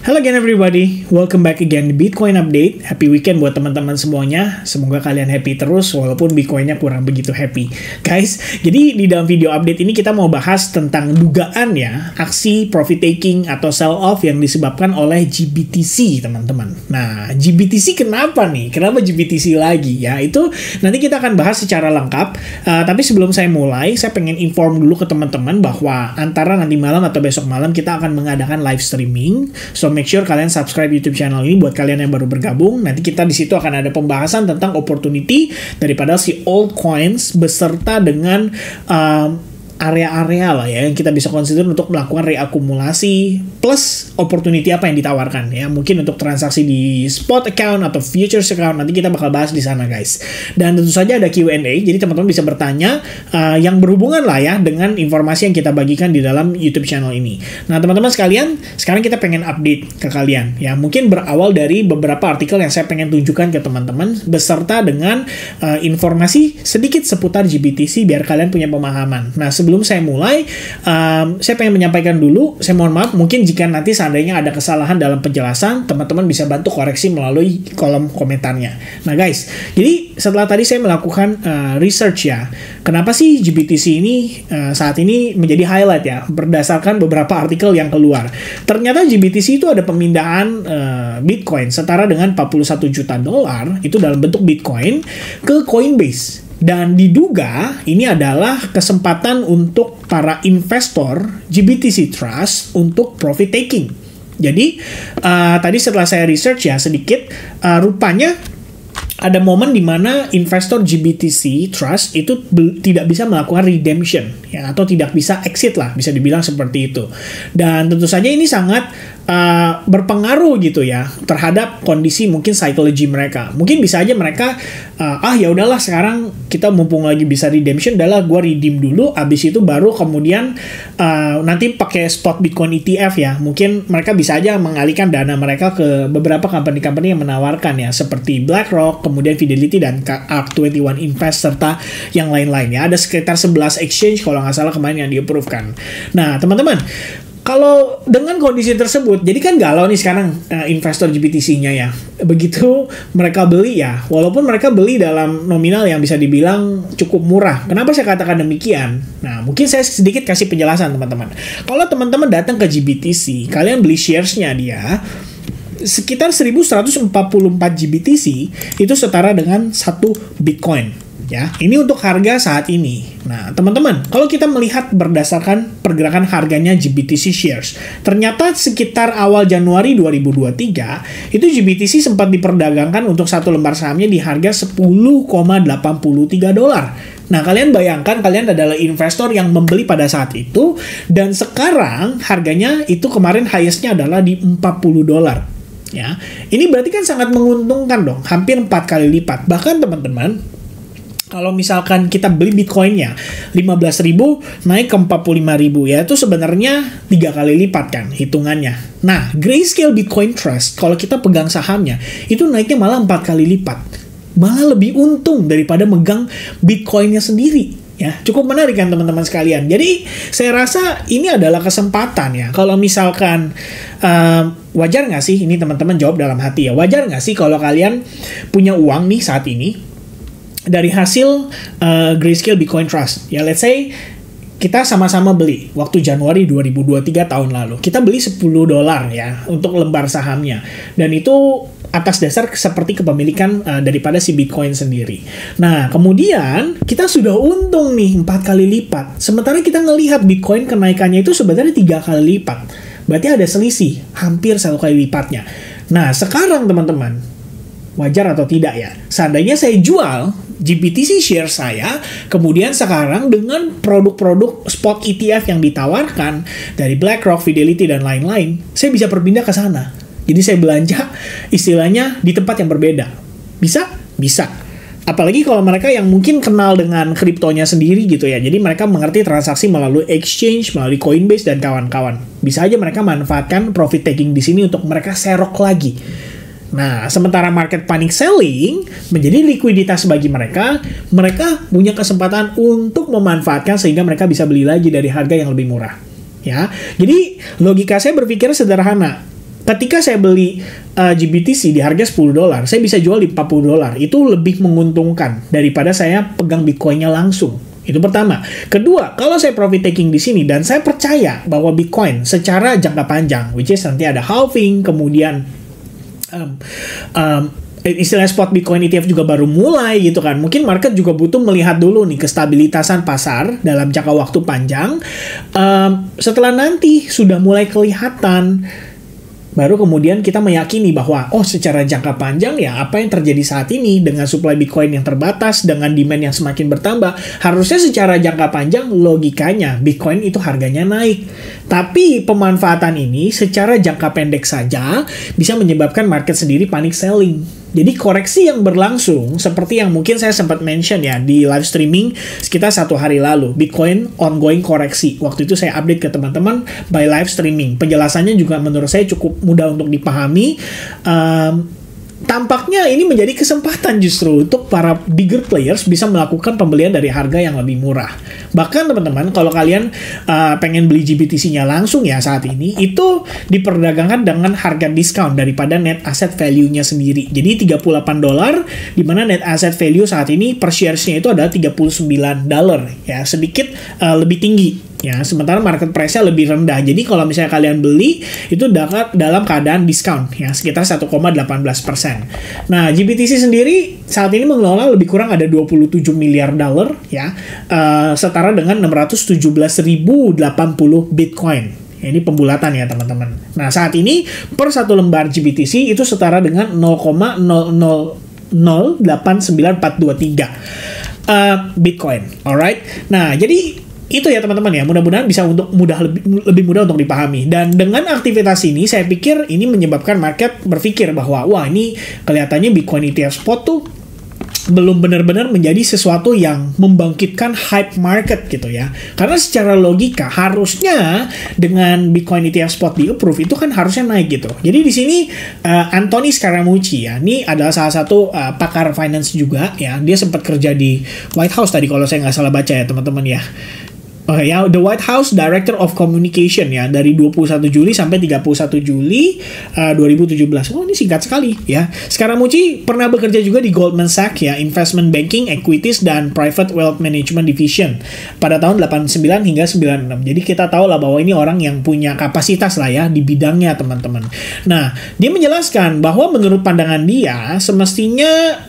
Hello again everybody, welcome back again di Bitcoin Update. Happy weekend buat teman-teman semuanya. Semoga kalian happy terus walaupun Bitcoinnya kurang begitu happy. Guys, jadi di dalam video update ini kita mau bahas tentang dugaan ya, aksi profit taking atau sell off yang disebabkan oleh GBTC teman-teman. Nah, GBTC kenapa nih? Kenapa GBTC lagi ya? Itu nanti kita akan bahas secara lengkap. Tapi sebelum saya mulai, saya pengen inform dulu ke teman-teman bahwa antara nanti malam atau besok malam kita akan mengadakan live streaming. So make sure kalian subscribe YouTube channel ini buat kalian yang baru bergabung. Nanti kita di situ akan ada pembahasan tentang opportunity daripada si altcoins beserta dengan area-area lah ya yang kita bisa consider untuk melakukan reakumulasi plus opportunity apa yang ditawarkan ya, mungkin untuk transaksi di spot account atau futures account. Nanti kita bakal bahas di sana guys. Dan tentu saja ada Q&A, jadi teman-teman bisa bertanya yang berhubungan lah ya dengan informasi yang kita bagikan di dalam YouTube channel ini. Nah teman-teman sekalian, sekarang kita pengen update ke kalian ya, mungkin berawal dari beberapa artikel yang saya pengen tunjukkan ke teman-teman beserta dengan informasi sedikit seputar GBTC biar kalian punya pemahaman. Nah sebelum saya mulai, saya pengen menyampaikan dulu, saya mohon maaf, mungkin jika nanti seandainya ada kesalahan dalam penjelasan, teman-teman bisa bantu koreksi melalui kolom komentarnya. Nah guys, jadi setelah tadi saya melakukan research ya, kenapa sih GBTC ini saat ini menjadi highlight ya, berdasarkan beberapa artikel yang keluar. Ternyata GBTC itu ada pemindahan Bitcoin setara dengan 41 juta dolar, itu dalam bentuk Bitcoin, ke Coinbase. Dan diduga ini adalah kesempatan untuk para investor GBTC Trust untuk profit taking. Jadi tadi setelah saya research ya sedikit, rupanya ada momen di mana investor GBTC Trust itu tidak bisa melakukan redemption ya, atau tidak bisa exit lah, bisa dibilang seperti itu. Dan tentu saja ini sangat berpengaruh gitu ya terhadap kondisi mungkin psychology mereka. Mungkin bisa aja mereka ya udahlah sekarang kita mumpung lagi bisa redemption, adalah gue redeem dulu, abis itu baru kemudian nanti pakai spot Bitcoin ETF ya. Mungkin mereka bisa aja mengalihkan dana mereka ke beberapa company-company yang menawarkan ya, seperti BlackRock, kemudian Fidelity dan ARK21 Invest serta yang lain-lain ya. Ada sekitar 11 exchange kalau nggak salah kemarin yang di-approve kan. Nah teman-teman, kalau dengan kondisi tersebut, jadi kan galau nih sekarang investor GBTC-nya ya. Begitu mereka beli ya, walaupun mereka beli dalam nominal yang bisa dibilang cukup murah. Kenapa saya katakan demikian? Nah, mungkin saya sedikit kasih penjelasan teman-teman. Kalau teman-teman datang ke GBTC, kalian beli shares-nya dia, sekitar 1144 GBTC, itu setara dengan 1 Bitcoin. Ya, ini untuk harga saat ini. Nah, teman-teman, kalau kita melihat berdasarkan pergerakan harganya GBTC shares, ternyata sekitar awal Januari 2023, itu GBTC sempat diperdagangkan untuk satu lembar sahamnya di harga 10,83 dolar. Nah, kalian bayangkan kalian adalah investor yang membeli pada saat itu, dan sekarang harganya itu kemarin highest-nya adalah di 40 dolar. Ya, ini berarti kan sangat menguntungkan dong, hampir 4 kali lipat. Bahkan teman-teman, kalau misalkan kita beli Bitcoin-nya 15.000 naik ke 45.000 ya, itu sebenarnya 3 kali lipat kan hitungannya. Nah, Grayscale Bitcoin Trust kalau kita pegang sahamnya itu naiknya malah 4 kali lipat. Malah lebih untung daripada megang Bitcoin-nya sendiri. Ya, cukup menarik kan teman-teman sekalian. Jadi saya rasa ini adalah kesempatan ya. Kalau misalkan wajar nggak sih, ini teman-teman jawab dalam hati ya, wajar nggak sih kalau kalian punya uang nih saat ini dari hasil Grayscale Bitcoin Trust ya, let's say kita sama-sama beli waktu Januari 2023 tahun lalu, kita beli 10 dolar ya untuk lembar sahamnya, dan itu atas dasar seperti kepemilikan daripada si Bitcoin sendiri. Nah kemudian kita sudah untung nih 4 kali lipat, sementara kita ngelihat Bitcoin kenaikannya itu sebenarnya 3 kali lipat, berarti ada selisih hampir 1 kali lipatnya. Nah sekarang teman-teman, wajar atau tidak ya, seandainya saya jual GBTC share saya, kemudian sekarang dengan produk-produk spot ETF yang ditawarkan dari BlackRock, Fidelity, dan lain-lain, saya bisa berpindah ke sana. Jadi saya belanja istilahnya di tempat yang berbeda. Bisa? Bisa. Apalagi kalau mereka yang mungkin kenal dengan kriptonya sendiri gitu ya. Jadi mereka mengerti transaksi melalui exchange, melalui Coinbase, dan kawan-kawan. Bisa aja mereka manfaatkan profit taking di sini untuk mereka serok lagi. Nah, sementara market panic selling menjadi likuiditas bagi mereka, mereka punya kesempatan untuk memanfaatkan sehingga mereka bisa beli lagi dari harga yang lebih murah. Ya, jadi logika saya berpikir sederhana. ketika saya beli GBTC di harga $10, saya bisa jual di $40. Itu lebih menguntungkan daripada saya pegang Bitcoin-nya langsung. Itu pertama. Kedua, kalau saya profit taking di sini dan saya percaya bahwa Bitcoin secara jangka panjang, which is nanti ada halving, kemudian istilah spot Bitcoin ETF juga baru mulai gitu kan. Mungkin market juga butuh melihat dulu nih kestabilitasan pasar dalam jangka waktu panjang. Setelah nanti sudah mulai kelihatan, baru kemudian kita meyakini bahwa secara jangka panjang ya apa yang terjadi saat ini dengan supply Bitcoin yang terbatas, dengan demand yang semakin bertambah, harusnya secara jangka panjang logikanya Bitcoin itu harganya naik. Tapi pemanfaatan ini secara jangka pendek saja bisa menyebabkan market sendiri panic selling. Jadi koreksi yang berlangsung seperti yang mungkin saya sempat mention ya di live streaming sekitar 1 hari lalu, Bitcoin ongoing koreksi. Waktu itu saya update ke teman-teman by live streaming. Penjelasannya juga menurut saya cukup mudah untuk dipahami. Tampaknya ini menjadi kesempatan justru untuk para bigger players bisa melakukan pembelian dari harga yang lebih murah. Bahkan teman-teman, kalau kalian pengen beli GBTC-nya langsung ya saat ini, itu diperdagangkan dengan harga diskon daripada net asset value-nya sendiri. Jadi $38, di mana net asset value saat ini per shares-nya itu adalah $39, ya sedikit lebih tinggi. Ya, sementara market price-nya lebih rendah. Jadi kalau misalnya kalian beli itu dalam keadaan diskon ya sekitar 1,18%. Nah, GBTC sendiri saat ini mengelola lebih kurang ada $27 miliar ya, setara dengan 617.080 Bitcoin. Ya, ini pembulatan ya teman-teman. Nah, saat ini per satu lembar GBTC itu setara dengan 0,00089423 Bitcoin. Alright. Nah, jadi itu ya teman-teman ya, mudah-mudahan bisa untuk lebih mudah untuk dipahami. Dan dengan aktivitas ini, saya pikir ini menyebabkan market berpikir bahwa wah ini kelihatannya Bitcoin ETF spot tuh belum benar-benar menjadi sesuatu yang membangkitkan hype market gitu ya. Karena secara logika harusnya dengan Bitcoin ETF spot di approve itu kan harusnya naik gitu. Jadi di sini Anthony Scaramucci ya, ini adalah salah satu pakar finance juga ya. Dia sempat kerja di White House tadi kalau saya nggak salah baca ya teman-teman ya. Ya, The White House Director of Communication ya, dari 21 Juli sampai 31 Juli 2017. Oh, ini singkat sekali ya. Scaramucci pernah bekerja juga di Goldman Sachs ya, Investment Banking, Equities, dan Private Wealth Management Division pada tahun 89 hingga 96. Jadi kita tahu lah bahwa ini orang yang punya kapasitas lah ya di bidangnya teman-teman. Nah, dia menjelaskan bahwa menurut pandangan dia semestinya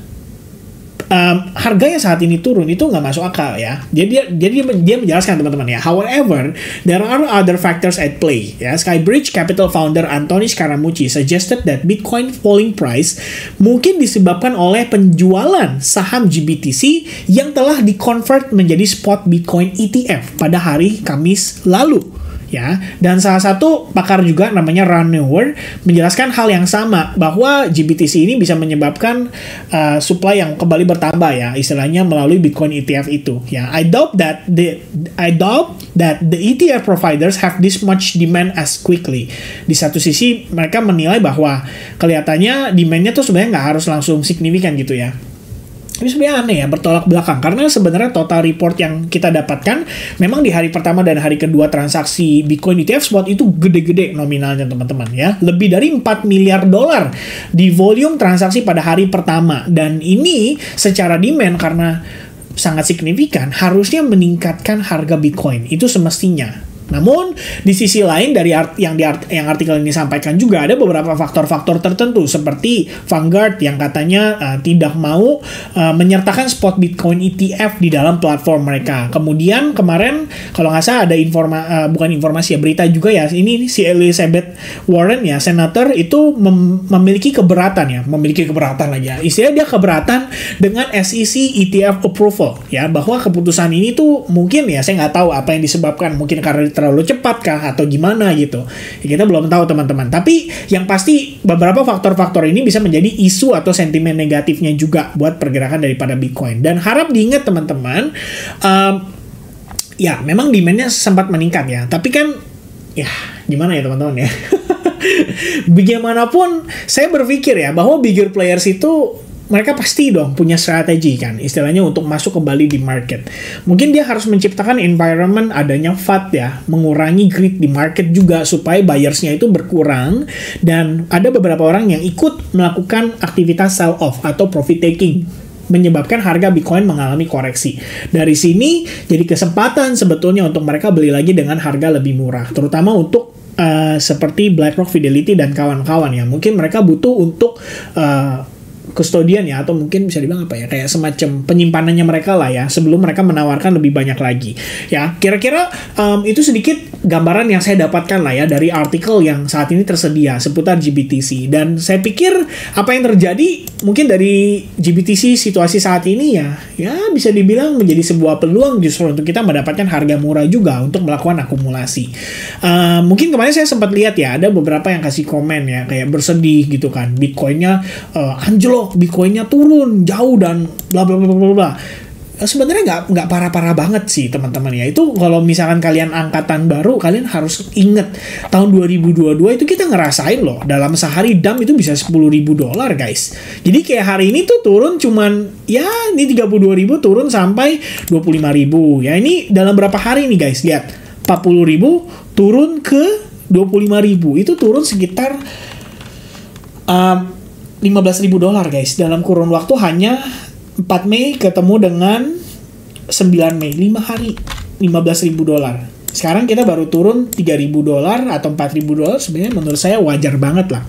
harganya saat ini turun itu nggak masuk akal ya. Dia menjelaskan teman-teman ya. However, there are other factors at play. Ya, Skybridge Capital founder Anthony Scaramucci suggested that Bitcoin falling price mungkin disebabkan oleh penjualan saham GBTC yang telah di-convert menjadi spot Bitcoin ETF pada hari Kamis lalu. Ya, dan salah satu pakar juga namanya Ron Neuer menjelaskan hal yang sama bahwa GBTC ini bisa menyebabkan supply yang kembali bertambah ya, istilahnya melalui Bitcoin ETF itu. Ya, I doubt that the ETF providers have this much demand as quickly. Di satu sisi mereka menilai bahwa kelihatannya demand-nya tuh sebenarnya nggak harus langsung signifikan gitu ya. Ini sebenarnya aneh ya, bertolak belakang. Karena sebenarnya total report yang kita dapatkan, memang di hari pertama dan hari kedua transaksi Bitcoin ETF spot itu gede-gede nominalnya teman-teman ya. Lebih dari $4 miliar di volume transaksi pada hari pertama. Dan ini secara demand karena sangat signifikan, harusnya meningkatkan harga Bitcoin. Itu semestinya. Namun di sisi lain dari yang artikel ini sampaikan juga ada beberapa faktor-faktor tertentu seperti Vanguard yang katanya tidak mau menyertakan spot Bitcoin ETF di dalam platform mereka. Kemudian kemarin kalau nggak salah ada bukan informasi ya, berita juga ya, ini si Elizabeth Warren ya, senator itu memiliki keberatan lagi ya. Istilahnya dia keberatan dengan SEC ETF approval ya, bahwa keputusan ini tuh mungkin ya saya nggak tahu apa yang disebabkan, mungkin karena terlalu cepat kah atau gimana gitu ya, kita belum tahu teman-teman. Tapi yang pasti beberapa faktor-faktor ini bisa menjadi isu atau sentimen negatifnya juga buat pergerakan daripada Bitcoin. Dan harap diingat teman-teman, ya memang demand-nya sempat meningkat ya, tapi kan ya gimana ya teman-teman ya. Bagaimanapun saya berpikir ya bahwa bigger players itu mereka pasti dong punya strategi kan, istilahnya untuk masuk kembali di market. Mungkin dia harus menciptakan environment adanya FUD ya, mengurangi greed di market juga supaya buyersnya itu berkurang, dan ada beberapa orang yang ikut melakukan aktivitas sell off atau profit taking, menyebabkan harga Bitcoin mengalami koreksi. Dari sini jadi kesempatan sebetulnya untuk mereka beli lagi dengan harga lebih murah, terutama untuk seperti BlackRock, Fidelity, dan kawan-kawan ya. Mungkin mereka butuh untuk kustodian ya, atau mungkin bisa dibilang apa ya, kayak semacam penyimpanannya mereka lah ya, sebelum mereka menawarkan lebih banyak lagi ya. Kira-kira itu sedikit gambaran yang saya dapatkan lah ya dari artikel yang saat ini tersedia seputar GBTC, dan saya pikir apa yang terjadi mungkin dari GBTC situasi saat ini ya bisa dibilang menjadi sebuah peluang justru untuk kita mendapatkan harga murah juga untuk melakukan akumulasi. Mungkin kemarin saya sempat lihat ya, ada beberapa yang kasih komen ya, kayak bersedih gitu kan, Bitcoinnya anjlok, Bitcoinnya turun jauh dan bla bla bla bla bla. Sebenarnya nggak parah-parah banget sih teman-teman ya. Itu kalau misalkan kalian angkatan baru, kalian harus inget tahun 2022 itu kita ngerasain loh, dalam sehari DAM itu bisa $10.000 guys. Jadi kayak hari ini tuh turun cuman ya ini 32.000 turun sampai 25.000 ya. Ini dalam berapa hari nih guys, lihat 40.000 turun ke 25.000, itu turun sekitar $15.000 guys dalam kurun waktu hanya 4 Mei ketemu dengan 9 Mei, 5 hari, $15.000. Sekarang kita baru turun $3.000 atau $4.000, sebenarnya menurut saya wajar banget lah.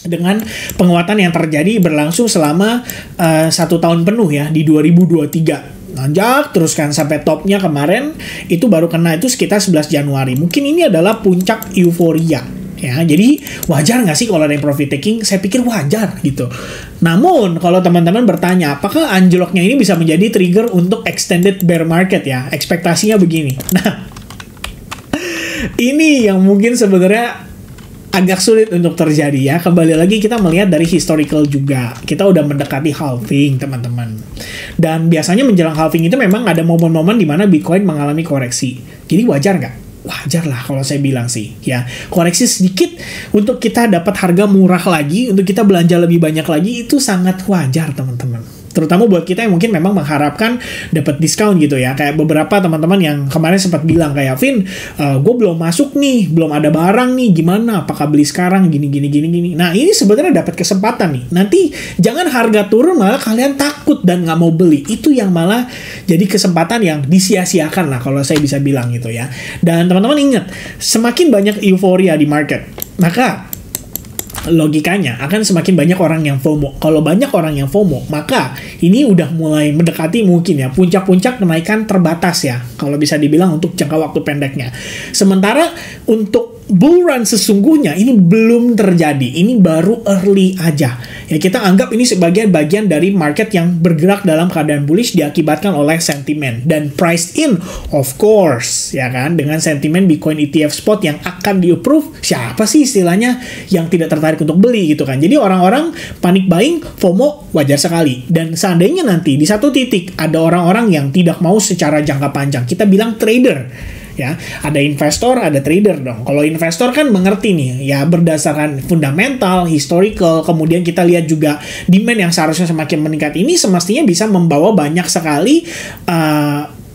Dengan penguatan yang terjadi berlangsung selama 1 tahun penuh ya, di 2023. Nanjak terus kan sampai topnya kemarin, itu baru kena itu sekitar 11 Januari. Mungkin ini adalah puncak euforia. Ya, jadi wajar nggak sih kalau ada yang profit taking? Saya pikir wajar gitu. Namun kalau teman-teman bertanya, apakah anjloknya ini bisa menjadi trigger untuk extended bear market ya? Ekspektasinya begini. Nah, ini yang mungkin sebenarnya agak sulit untuk terjadi ya. Kembali lagi kita melihat dari historical juga. Kita udah mendekati halving teman-teman. Dan biasanya menjelang halving itu memang ada momen-momen di mana Bitcoin mengalami koreksi. Jadi wajar nggak? Wajar lah kalau saya bilang sih ya, koreksi sedikit untuk kita dapat harga murah lagi, untuk kita belanja lebih banyak lagi, itu sangat wajar teman-teman. Terutama buat kita yang mungkin memang mengharapkan dapat diskon gitu ya. Kayak beberapa teman-teman yang kemarin sempat bilang kayak, Vin, gue belum masuk nih, belum ada barang nih, gimana? Apakah beli sekarang? Gini. Nah ini sebenarnya dapat kesempatan nih. Nanti jangan harga turun malah kalian takut dan nggak mau beli. Itu yang malah jadi kesempatan yang disia-siakan lah kalau saya bisa bilang gitu ya. Dan teman-teman ingat, semakin banyak euforia di market, maka logikanya akan semakin banyak orang yang FOMO. Kalau banyak orang yang FOMO, maka ini udah mulai mendekati mungkin ya puncak-puncak kenaikan terbatas ya, kalau bisa dibilang untuk jangka waktu pendeknya. Sementara untuk bull run sesungguhnya ini belum terjadi, ini baru early aja. Ya kita anggap ini sebagai bagian dari market yang bergerak dalam keadaan bullish diakibatkan oleh sentimen dan priced in of course ya kan, dengan sentimen Bitcoin ETF spot yang akan di-approve. Siapa sih istilahnya yang tidak tertarik untuk beli gitu kan. Jadi orang-orang panik buying, FOMO, wajar sekali. Dan seandainya nanti di satu titik ada orang-orang yang tidak mau secara jangka panjang, kita bilang trader ya, ada investor, ada trader dong. Kalau investor kan mengerti nih ya, berdasarkan fundamental, historical, kemudian kita lihat juga demand yang seharusnya semakin meningkat ini semestinya bisa membawa banyak sekali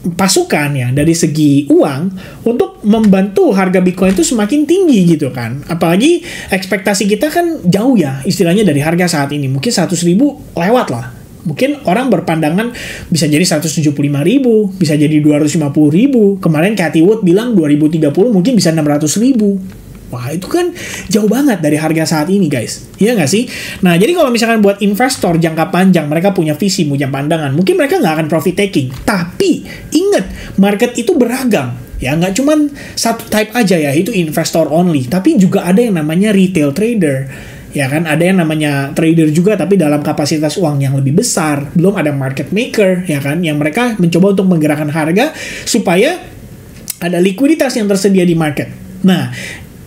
pasukan ya dari segi uang untuk membantu harga Bitcoin itu semakin tinggi gitu kan. Apalagi ekspektasi kita kan jauh ya istilahnya dari harga saat ini, mungkin 100.000 lewat lah. Mungkin orang berpandangan bisa jadi 175.000, bisa jadi 250.000. Kemarin Cathie Wood bilang 2030 mungkin bisa 600.000. Wah, itu kan jauh banget dari harga saat ini, guys. Iya nggak sih? Nah, jadi kalau misalkan buat investor jangka panjang, mereka punya visi, punya pandangan, mungkin mereka nggak akan profit taking. Tapi, ingat, market itu beragam. Ya, nggak cuman satu type aja ya, itu investor only. Tapi juga ada yang namanya retail trader. Ya kan, ada yang namanya trader juga tapi dalam kapasitas uang yang lebih besar. Belum ada market maker ya kan, yang mereka mencoba untuk menggerakkan harga supaya ada likuiditas yang tersedia di market. Nah,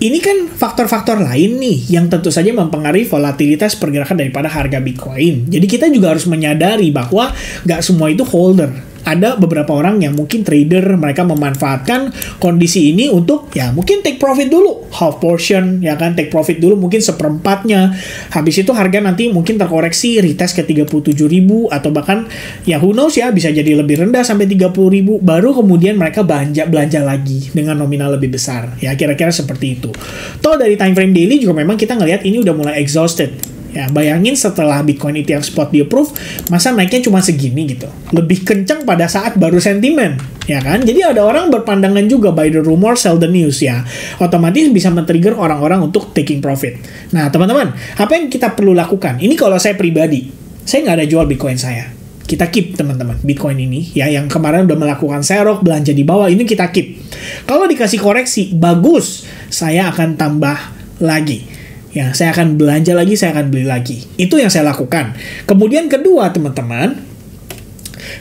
ini kan faktor-faktor lain nih yang tentu saja mempengaruhi volatilitas pergerakan daripada harga Bitcoin. Jadi kita juga harus menyadari bahwa nggak semua itu holder. ada beberapa orang yang mungkin trader, mereka memanfaatkan kondisi ini untuk ya mungkin take profit dulu, half portion ya kan, take profit dulu mungkin seperempatnya. Habis itu harga nanti mungkin terkoreksi retest ke 37.000 atau bahkan ya who knows ya, bisa jadi lebih rendah sampai 30.000, baru kemudian mereka belanja lagi dengan nominal lebih besar. Ya kira-kira seperti itu. Toh dari time frame daily juga memang kita ngelihat ini udah mulai exhausted. Ya, bayangin setelah Bitcoin ETF spot di approve, masa naiknya cuma segini gitu. Lebih kencang pada saat baru sentimen, ya kan? Jadi ada orang berpandangan juga buy the rumor, sell the news ya. Otomatis bisa men-trigger orang-orang untuk taking profit. Nah, teman-teman, apa yang kita perlu lakukan? Ini kalau saya pribadi, saya nggak ada jual Bitcoin saya. Kita keep teman-teman, Bitcoin ini ya yang kemarin udah melakukan serok, belanja di bawah, ini kita keep. Kalau dikasih koreksi, bagus, saya akan tambah lagi. Ya, saya akan belanja lagi, saya akan beli lagi. Itu yang saya lakukan. Kemudian kedua, teman-teman,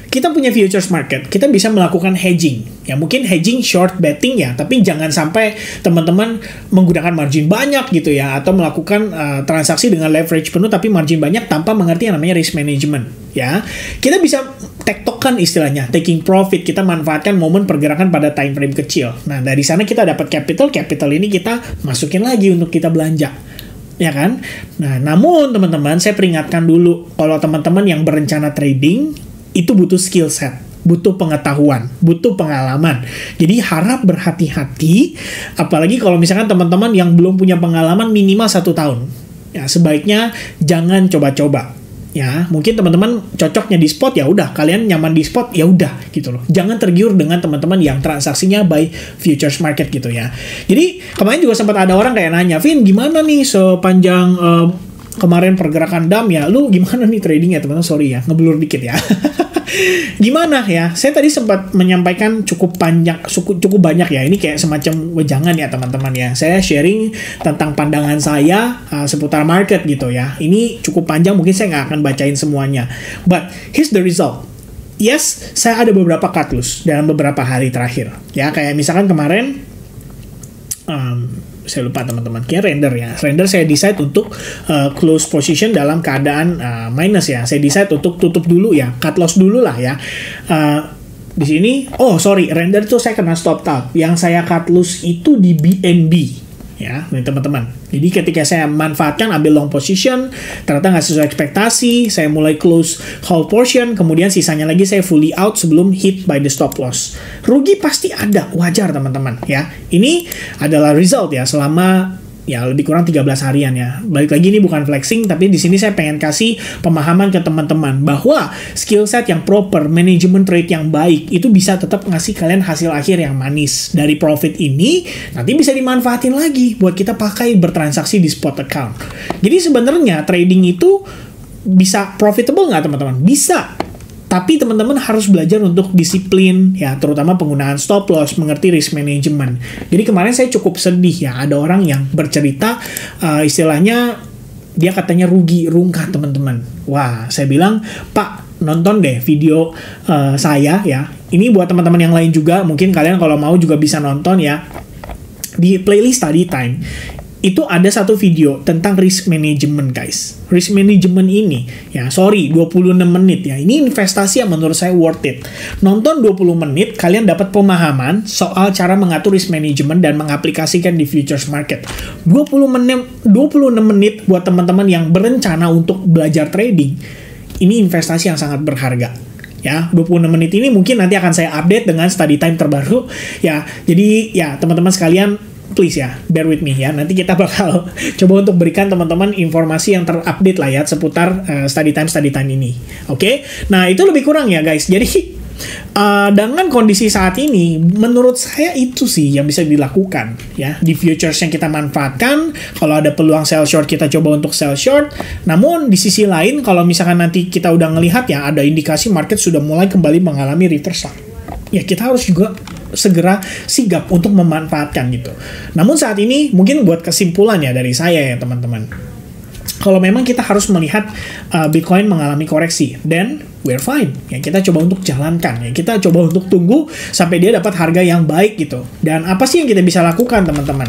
kita punya futures market. Kita bisa melakukan hedging. Ya, mungkin hedging short betting ya, tapi jangan sampai teman-teman menggunakan margin banyak gitu ya, atau melakukan transaksi dengan leverage penuh tapi margin banyak tanpa mengerti yang namanya risk management. Ya, kita bisa tektokan istilahnya, taking profit, kita manfaatkan momen pergerakan pada time frame kecil. Nah, dari sana kita dapat capital ini kita masukin lagi untuk kita belanja. Ya kan? Nah, namun teman-teman, saya peringatkan dulu, kalau teman-teman yang berencana trading, itu butuh skill set, butuh pengetahuan, butuh pengalaman. Jadi harap berhati-hati, apalagi kalau misalkan teman-teman yang belum punya pengalaman minimal 1 tahun. Ya, sebaiknya jangan coba-coba. Ya, mungkin teman-teman cocoknya di spot, ya udah, kalian nyaman di spot, ya udah gitu loh. Jangan tergiur dengan teman-teman yang transaksinya by futures market gitu ya. Jadi kemarin juga sempat ada orang kayak nanya, Vin, gimana nih sepanjang kemarin pergerakan DAM ya, lu gimana nih tradingnya teman-teman? Sorry ya, ngeblur dikit ya. Gimana ya? Saya tadi sempat menyampaikan cukup banyak ya. Ini kayak semacam wejangan ya teman-teman ya. Saya sharing tentang pandangan saya seputar market gitu ya. Ini cukup panjang, mungkin saya nggak akan bacain semuanya. But here's the result. Yes, saya ada beberapa cut loss dalam beberapa hari terakhir. Ya, kayak misalkan kemarin saya lupa teman-teman, kayak render ya. Render saya decide untuk close position dalam keadaan minus ya. Saya decide untuk tutup dulu ya, cut loss dulu lah ya. Di sini, render itu saya kena stop out. Yang saya cut loss itu di BNB. Ya, nih teman-teman. Jadi ketika saya manfaatkan ambil long position, ternyata nggak sesuai ekspektasi, saya mulai close hold portion, kemudian sisanya lagi saya fully out sebelum hit by the stop loss. Rugi pasti ada, wajar teman-teman ya. Ini adalah result ya selama ya lebih kurang 13 harian ya. Balik lagi, ini bukan flexing, tapi di sini saya pengen kasih pemahaman ke teman-teman bahwa skill set yang proper, manajemen trade yang baik itu bisa tetap ngasih kalian hasil akhir yang manis. Dari profit ini nanti bisa dimanfaatin lagi buat kita pakai bertransaksi di spot account. Jadi sebenarnya trading itu bisa profitable nggak teman-teman? Bisa. Tapi teman-teman harus belajar untuk disiplin, ya, terutama penggunaan stop loss, mengerti risk management. Jadi kemarin saya cukup sedih ya, ada orang yang bercerita, istilahnya dia katanya rugi rungkah teman-teman. Wah, saya bilang, Pak, nonton deh video saya ya. Ini buat teman-teman yang lain juga, mungkin kalian kalau mau juga bisa nonton ya. Di playlist Study Time, itu ada satu video tentang risk management guys. Risk management ini, ya 26 menit ya. Ini investasi yang menurut saya worth it. Nonton 20 menit, kalian dapat pemahaman soal cara mengatur risk management dan mengaplikasikan di futures market. 26 menit buat teman-teman yang berencana untuk belajar trading. Ini investasi yang sangat berharga. Ya, 26 menit ini mungkin nanti akan saya update dengan study time terbaru. Ya, jadi ya teman-teman sekalian, please ya, bear with me ya. Nanti kita bakal coba untuk berikan teman-teman informasi yang terupdate lah ya seputar study time ini. Oke? Nah, itu lebih kurang ya guys. Jadi dengan kondisi saat ini, menurut saya itu sih yang bisa dilakukan ya. Di futures yang kita manfaatkan, kalau ada peluang sell short, kita coba untuk sell short. Namun di sisi lain, kalau misalkan nanti kita udah ngelihat ya, ada indikasi market sudah mulai kembali mengalami reversal, ya kita harus juga segera sigap untuk memanfaatkan gitu. Namun saat ini mungkin buat kesimpulan ya dari saya ya teman-teman, kalau memang kita harus melihat Bitcoin mengalami koreksi, then we're fine. Ya kita coba untuk jalankan, ya kita coba untuk tunggu sampai dia dapat harga yang baik gitu. Dan apa sih yang kita bisa lakukan teman-teman?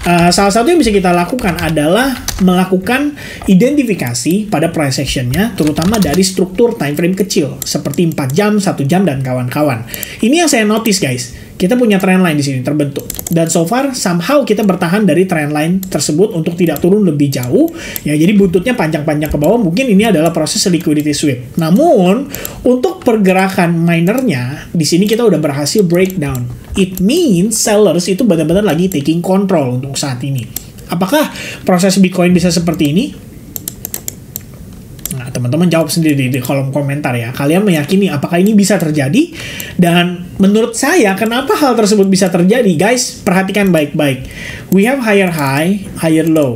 Salah satu yang bisa kita lakukan adalah melakukan identifikasi pada price action-nya, terutama dari struktur time frame kecil, seperti 4 jam, 1 jam, dan kawan-kawan. Ini yang saya notice guys. Kita punya trend line di sini terbentuk. Dan so far, somehow kita bertahan dari trend line tersebut untuk tidak turun lebih jauh. Ya, jadi buntutnya panjang-panjang ke bawah. Mungkin ini adalah proses liquidity sweep. Namun, untuk pergerakan minernya, di sini kita udah berhasil breakdown. It means sellers itu benar-benar lagi taking control untuk saat ini. Apakah proses Bitcoin bisa seperti ini? Nah, teman-teman jawab sendiri di kolom komentar ya. Kalian meyakini apakah ini bisa terjadi? Dan menurut saya, kenapa hal tersebut bisa terjadi? Guys, perhatikan baik-baik. We have higher high, higher low.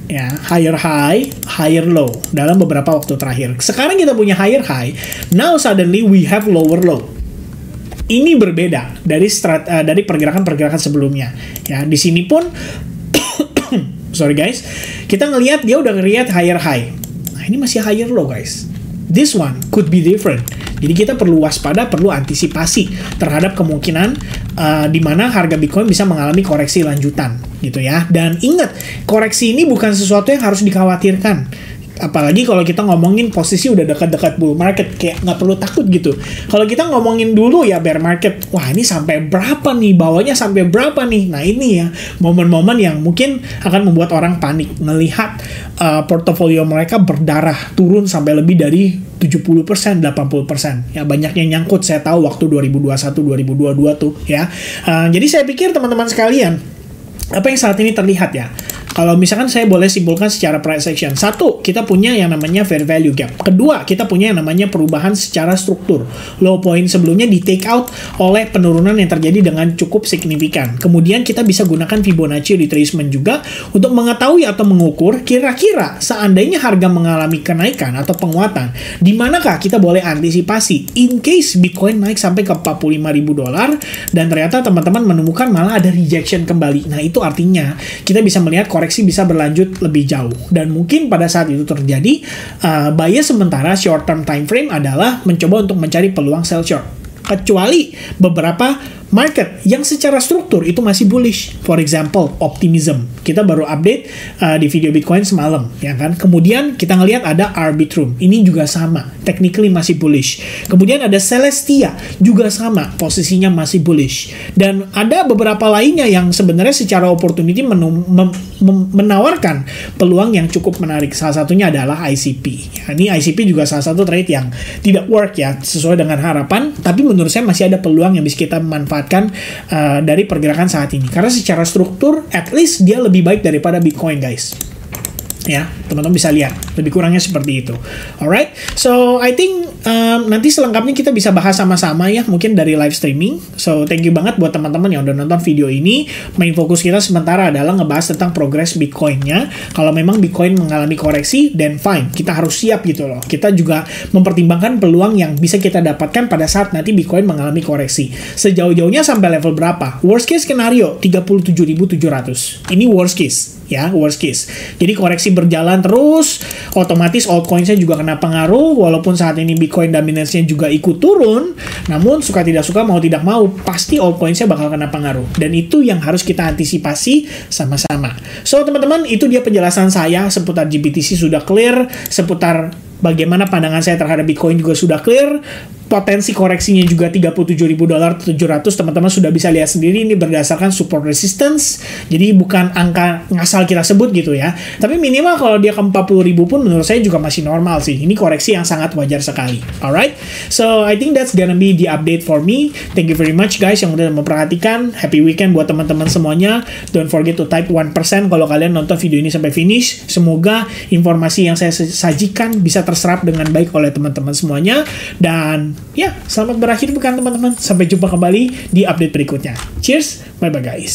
Ya, higher high, higher low dalam beberapa waktu terakhir. Sekarang kita punya higher high. Now suddenly we have lower low. Ini berbeda dari pergerakan-pergerakan sebelumnya. Ya, di sini pun sorry guys, kita ngelihat dia udah ngelihat higher high. Nah, ini masih higher low guys. This one could be different. Jadi kita perlu waspada, perlu antisipasi terhadap kemungkinan di mana harga Bitcoin bisa mengalami koreksi lanjutan gitu ya. Dan ingat, koreksi ini bukan sesuatu yang harus dikhawatirkan. Apalagi kalau kita ngomongin posisi udah dekat-dekat bull market, kayak nggak perlu takut gitu. Kalau kita ngomongin dulu ya bear market, wah ini sampai berapa nih, bawahnya sampai berapa nih. Nah ini ya, momen-momen yang mungkin akan membuat orang panik, melihat portofolio mereka berdarah, turun sampai lebih dari 70%, 80%. Ya banyak yang nyangkut, saya tahu waktu 2021, 2022 tuh ya. Jadi saya pikir teman-teman sekalian, apa yang saat ini terlihat ya, kalau misalkan saya boleh simpulkan secara price action. Satu, kita punya yang namanya fair value gap. Kedua, kita punya yang namanya perubahan secara struktur. Low point sebelumnya di take out oleh penurunan yang terjadi dengan cukup signifikan. Kemudian kita bisa gunakan Fibonacci retracement juga untuk mengetahui atau mengukur kira-kira seandainya harga mengalami kenaikan atau penguatan, di manakah kita boleh antisipasi in case Bitcoin naik sampai ke $45.000 dan ternyata teman-teman menemukan malah ada rejection kembali. Nah, itu artinya kita bisa melihat koreksi bisa berlanjut lebih jauh. Dan mungkin pada saat itu terjadi, bias sementara short term time frame adalah mencoba untuk mencari peluang sell short. Kecuali beberapa market yang secara struktur itu masih bullish. For example, optimism. Kita baru update di video Bitcoin semalam, ya kan? Kemudian kita ngelihat ada Arbitrum. Ini juga sama, technically masih bullish. Kemudian ada Celestia, juga sama, posisinya masih bullish. Dan ada beberapa lainnya yang sebenarnya secara opportunity menawarkan peluang yang cukup menarik. Salah satunya adalah ICP. Ya, ini ICP juga salah satu trade yang tidak work ya, sesuai dengan harapan, tapi menurut saya masih ada peluang yang bisa kita manfaatkan dari pergerakan saat ini. Karena secara struktur, at least dia lebih baik daripada Bitcoin, guys. Ya, teman-teman bisa lihat lebih kurangnya seperti itu. Alright, so I think nanti selengkapnya kita bisa bahas sama-sama ya, mungkin dari live streaming. So thank you banget buat teman-teman yang udah nonton video ini. Main fokus kita sementara adalah ngebahas tentang progres Bitcoin-nya. Kalau memang Bitcoin mengalami koreksi, then fine, kita harus siap gitu loh. Kita juga mempertimbangkan peluang yang bisa kita dapatkan pada saat nanti Bitcoin mengalami koreksi. Sejauh-jauhnya sampai level berapa? Worst case skenario 37.700. Ini worst case. Ya, worst case. Jadi koreksi berjalan terus, otomatis altcoins-nya juga kena pengaruh, walaupun saat ini Bitcoin dominance-nya juga ikut turun, namun suka tidak suka, mau tidak mau, pasti altcoins-nya bakal kena pengaruh. Dan itu yang harus kita antisipasi sama-sama. So, teman-teman, itu dia penjelasan saya seputar GBTC sudah clear, seputar bagaimana pandangan saya terhadap Bitcoin juga sudah clear. Potensi koreksinya juga $37.700, teman-teman sudah bisa lihat sendiri, ini berdasarkan support resistance, jadi bukan angka ngasal kita sebut gitu ya, tapi minimal kalau dia ke 40.000 pun menurut saya juga masih normal sih, ini koreksi yang sangat wajar sekali. Alright, so I think that's gonna be the update for me. Thank you very much guys yang udah memperhatikan. Happy weekend buat teman-teman semuanya. Don't forget to type 1% kalau kalian nonton video ini sampai finish. Semoga informasi yang saya sajikan bisa terserap dengan baik oleh teman-teman semuanya, dan ya, selamat berakhir pekan teman-teman. Sampai jumpa kembali di update berikutnya. Cheers, bye-bye guys.